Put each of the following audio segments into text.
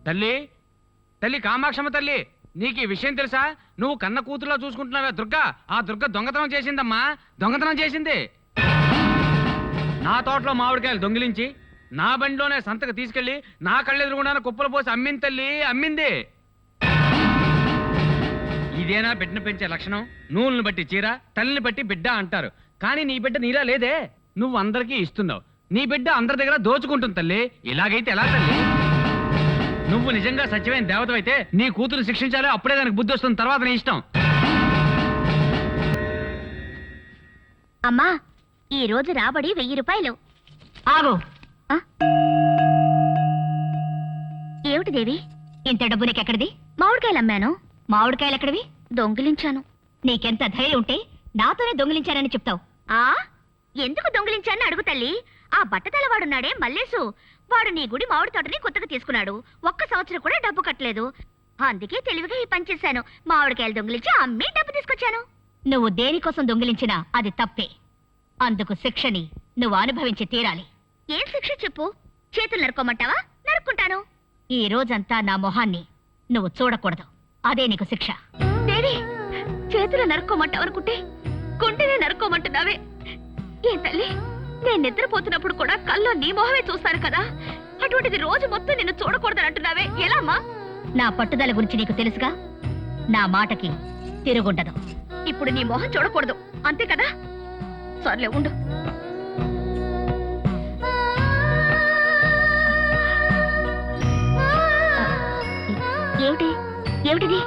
తల్లి తల్లి కామాక్షమ్మ తల్లి, నీకు ఈ విషయం తెలుసా? నువ్వు కన్న కూతురులో చూసుకుంటున్నావే దుర్గా, ఆ దుర్గ దొంగతనం చేసిందమ్మా, దొంగతనం చేసింది. నా తోటలో మామిడికాయలు దొంగిలించి నా బండిలోనే సంతకు తీసుకెళ్లి నా కళ్ళెదురుగుండా కుప్పలు పోసి అమ్మింది తల్లి, అమ్మింది. ఇదేనా బిడ్డను పెంచే లక్షణం? నూలుని బట్టి చీర, తల్లిని బట్టి బిడ్డ అంటారు. కానీ నీ బిడ్డ నీలా లేదే, నువ్వు అందరికీ ఇస్తున్నావు. నీ బిడ్డ అందరి దగ్గర దోచుకుంటుంది తల్లి. ఇలాగైతే ఎలా తల్లి? నువ్వు నిజంగా సత్యమైన దేవతవైతే నీ కూతురు శిక్షించాలి, అప్పుడే దానికి బుద్ధి వస్తుంది, తర్వాత నీ ఇష్టం. అమ్మా, ఈ రోజు రాబడి 1000 రూపాయలు. ఆగు. ఏమిటి దేవి? ఇంత డబ్బు నీకెక్కడిది? మామిడికాయలు అమ్మాను. మామిడికాయలు ఎక్కడివి? దొంగిలించాను. నీకెంత ధైర్యం ఉంటే నాతోనే దొంగిలించానని చెప్తావు? ఆ ఎందుకు దొంగిలించానని అడుగు తల్లి. ఆ బట్టతలవాడున్నాడే మల్లేసు, వాడు నీ గుడి మామిడి తోటని కొత్తగా తీసుకున్నాడు. 1 సంవత్సరం కూడా డబ్బు కట్టలేదు. అందుకే తెలివిగా ఈ పని చేశాను. మామిడికాయలు దొంగిలించి అమ్మి డబ్బు తీసుకొచ్చాను. నువ్వు దేనికోసం దొంగిలించినా అది తప్పే. అందుకు శిక్షని నువ్వు అనుభవించి తీరాలి. ఏం శిక్ష చెప్పు? చేతులు నరుకోమంటావా? నరుక్కుంటాను. ఈ రోజంతా నా మొహాన్ని నువ్వు చూడకూడదు, అదే నీకు శిక్ష. దేవి, చేతులు నరుక్కోమంటావు అనుకుంటే గుండెనే నరుక్కోమంటున్నావే. ఏం తల్లి, నేను నిద్రపోతున్నప్పుడు కూడా కల్లో నీ మొహమే చూస్తాను కదా, అటువంటిది రోజు మొత్తం నిన్ను చూడకూడదని అంటున్నావే, ఎలా అమ్మా? నా పట్టుదల గురించి నీకు తెలుసుగా, నా మాటకి తిరుగుండదు. ఇప్పుడు నీ మొహం చూడకూడదు అంతే కదా? సర్లే ఉండు. ఏమిటి ఏమిటిది?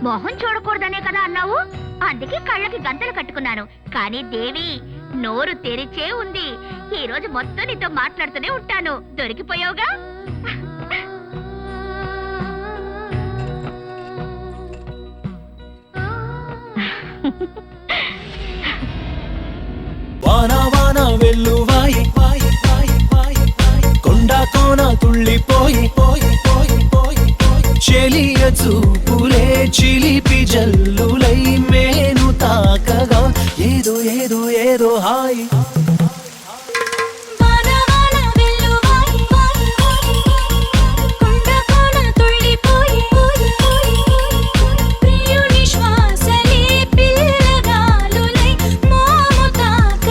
మొహం చూడకూడదనే కదా అన్నావు, అందుకే కళ్ళకి గంతలు కట్టుకున్నాను. కానీ దేవి, నోరు తెరిచే ఉంది. ఈ రోజు మొత్తం నీతో మాట్లాడుతూనే ఉంటాను. దొరికిపోయావుగా. వానా వానా వెల్లువాయి కొండా కోన తుళ్ళిపోయి చెలియ చూపులే చిలి